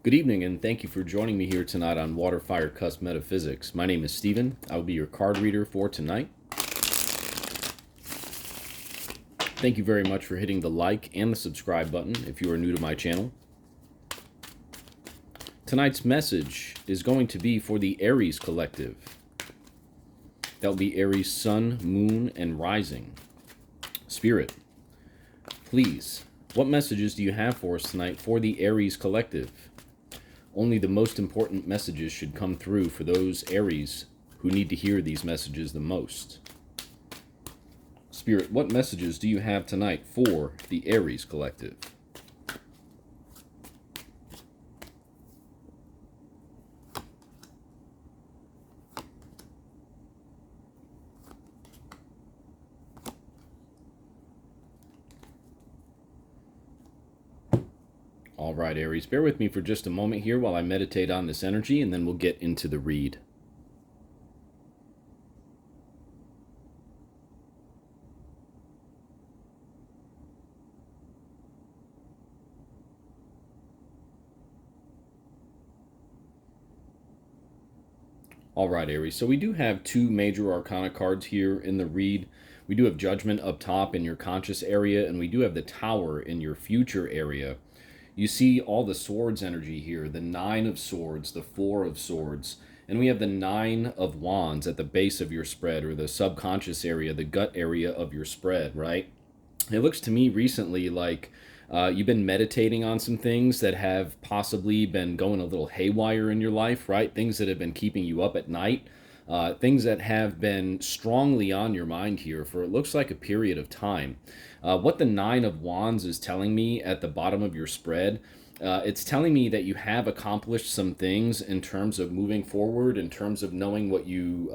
Good evening, and thank you for joining me here tonight on WATERFIRECUSP Metaphysics. My name is Stephen. I will be your card reader for tonight. Thank you very much for hitting the like and the subscribe button if you are new to my channel. Tonight's message is going to be for the Aries collective. That will be Aries Sun, Moon, and Rising. Spirit, please, what messages do you have for us tonight for the Aries collective? Only the most important messages should come through for those Aries who need to hear these messages the most. Spirit, what messages do you have tonight for the Aries collective? All right, Aries, bear with me for just a moment here while I meditate on this energy, and then we'll get into the read. All right, Aries, so we do have two major arcana cards here in the read. We do have Judgment up top in your conscious area, and we do have the Tower in your future area. You see all the swords energy here, the 9 of swords, the 4 of swords, and we have the 9 of wands at the base of your spread, or the subconscious area, the gut area of your spread, right? It looks to me recently like you've been meditating on some things that have possibly been going a little haywire in your life, right? Things that have been keeping you up at night, things that have been strongly on your mind here for it looks like a period of time. What the 9 of wands is telling me at the bottom of your spread, it's telling me that you have accomplished some things in terms of moving forward, in terms of knowing what you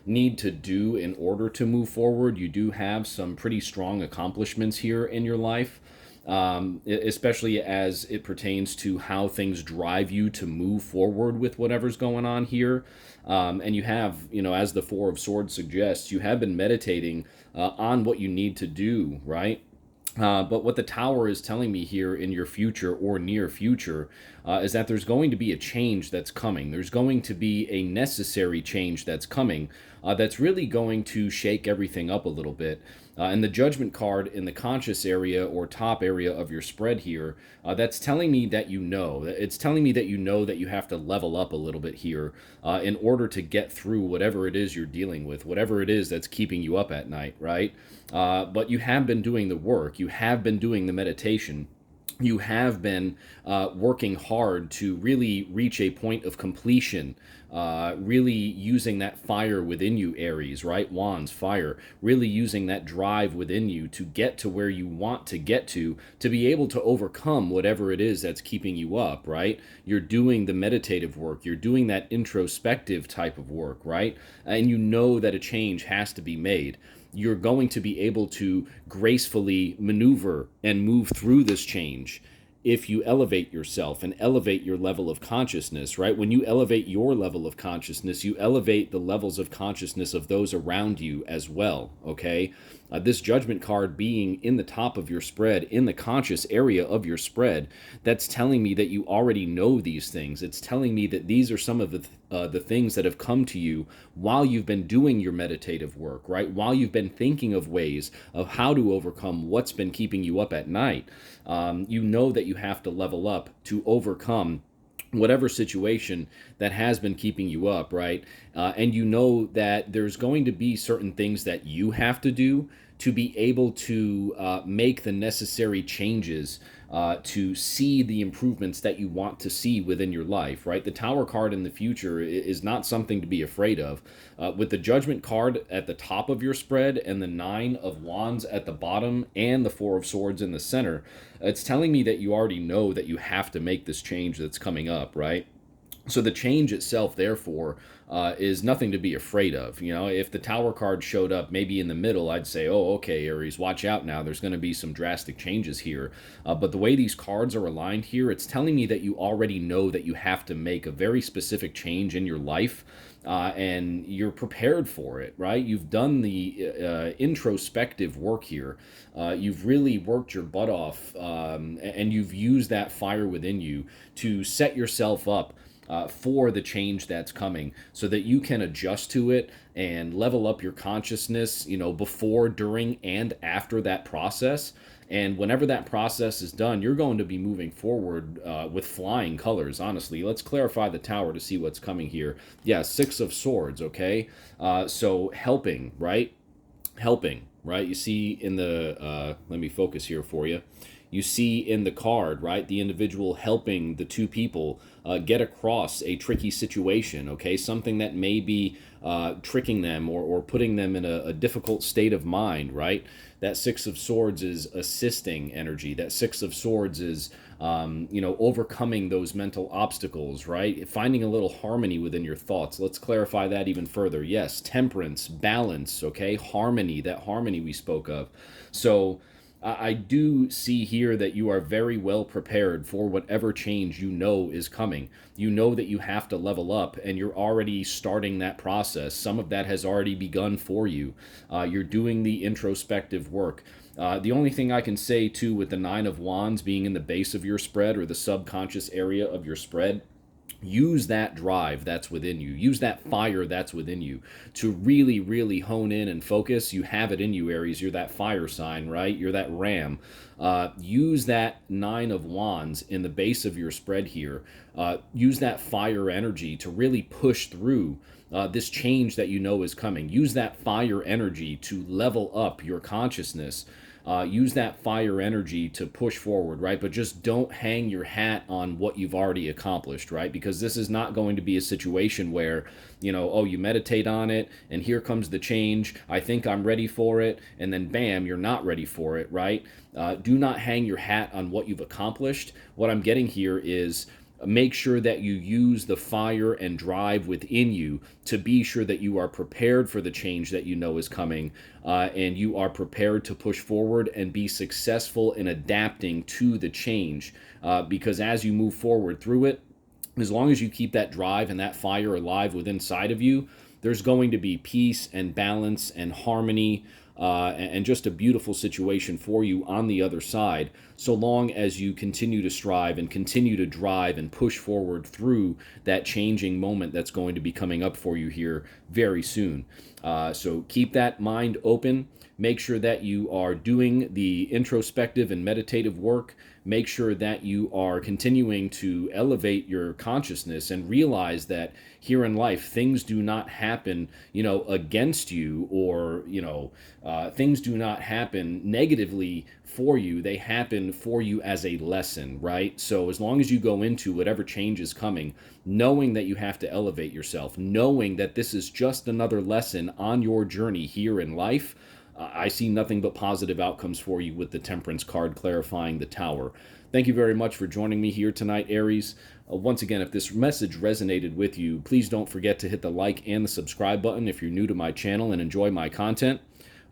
need to do in order to move forward. You do have some pretty strong accomplishments here in your life, especially as it pertains to how things drive you to move forward with whatever's going on here. And you have, as the 4 of swords suggests, you have been meditating on what you need to do, right? But what the Tower is telling me here in your future or near future is that there's going to be a change that's coming. There's going to be a necessary change that's coming that's really going to shake everything up a little bit. And the Judgment card in the conscious area or top area of your spread here, that's telling me that you know. It's telling me that you know that you have to level up a little bit here in order to get through whatever it is you're dealing with, whatever it is that's keeping you up at night, right? But you have been doing the work. You have been doing the meditation. You have been working hard to really reach a point of completion, really using that fire within you, Aries, right? Wands, fire, really using that drive within you to get to where you want to get to be able to overcome whatever it is that's keeping you up, right? You're doing the meditative work. You're doing that introspective type of work, right? And you know that a change has to be made. You're going to be able to gracefully maneuver and move through this change if you elevate yourself and elevate your level of consciousness, right? When you elevate your level of consciousness, you elevate the levels of consciousness of those around you as well, okay? This Judgment card being in the top of your spread, in the conscious area of your spread, that's telling me that you already know these things. It's telling me that these are some of the things that have come to you while you've been doing your meditative work, right? While you've been thinking of ways of how to overcome what's been keeping you up at night. You know that you have to level up to overcome whatever situation that has been keeping you up, right? And you know that there's going to be certain things that you have to do to be able to make the necessary changes to see the improvements that you want to see within your life, right? The Tower card in the future is not something to be afraid of. With the Judgment card at the top of your spread and the 9 of wands at the bottom and the 4 of swords in the center, it's telling me that you already know that you have to make this change that's coming up, right? So the change itself, therefore, is nothing to be afraid of. You know, if the Tower card showed up maybe in the middle, I'd say, oh, okay, Aries, watch out now. There's going to be some drastic changes here. But the way these cards are aligned here, it's telling me that you already know that you have to make a very specific change in your life. And you're prepared for it, right? You've done the introspective work here. You've really worked your butt off, and you've used that fire within you to set yourself up for the change that's coming so that you can adjust to it and level up your consciousness, you know, before, during, and after that process. And whenever that process is done, you're going to be moving forward with flying colors, honestly. Let's clarify the Tower to see what's coming here. Yeah, Six of Swords, okay? So helping, right? Helping, right? You see in the, let me focus here for you. You see in the card, right, the individual helping the two people get across a tricky situation, okay? Something that may be tricking them or putting them in a difficult state of mind, right? That Six of Swords is assisting energy. That Six of Swords is, you know, overcoming those mental obstacles, right? Finding a little harmony within your thoughts. Let's clarify that even further. Yes, temperance, balance, okay? Harmony, that harmony we spoke of. So, I do see here that you are very well prepared for whatever change you know is coming. You know that you have to level up, and you're already starting that process. Some of that has already begun for you. You're doing the introspective work. The only thing I can say, too, with the Nine of Wands being in the base of your spread or the subconscious area of your spread, use that drive that's within you. Use that fire that's within you to really, really hone in and focus. You have it in you, Aries. You're that fire sign, right? You're that ram. Use that Nine of Wands in the base of your spread here. Use that fire energy to really push through this change that you know is coming. Use that fire energy to level up your consciousness. Use that fire energy to push forward, right? But just don't hang your hat on what you've already accomplished, right? Because this is not going to be a situation where, you know, oh, you meditate on it and here comes the change. I think I'm ready for it. And then bam, you're not ready for it, right? Do not hang your hat on what you've accomplished. What I'm getting here is make sure that you use the fire and drive within you to be sure that you are prepared for the change that you know is coming, and you are prepared to push forward and be successful in adapting to the change, because as you move forward through it, as long as you keep that drive and that fire alive within inside of you, there's going to be peace and balance and harmony, and just a beautiful situation for you on the other side, so long as you continue to strive and continue to drive and push forward through that changing moment that's going to be coming up for you here very soon. So keep that mind open. Make sure that you are doing the introspective and meditative work. Make sure that you are continuing to elevate your consciousness and realize that here in life, things do not happen, you know, against you, or, you know, things do not happen negatively for you. They happen for you as a lesson, right? So as long as you go into whatever change is coming, knowing that you have to elevate yourself, knowing that this is just another lesson on your journey here in life, I see nothing but positive outcomes for you with the Temperance card clarifying the Tower. Thank you very much for joining me here tonight, Aries. Once again, if this message resonated with you, please don't forget to hit the like and the subscribe button if you're new to my channel and enjoy my content.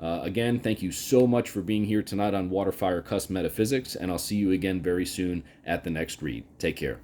Again, thank you so much for being here tonight on WaterFireCusp Metaphysics, and I'll see you again very soon at the next read. Take care.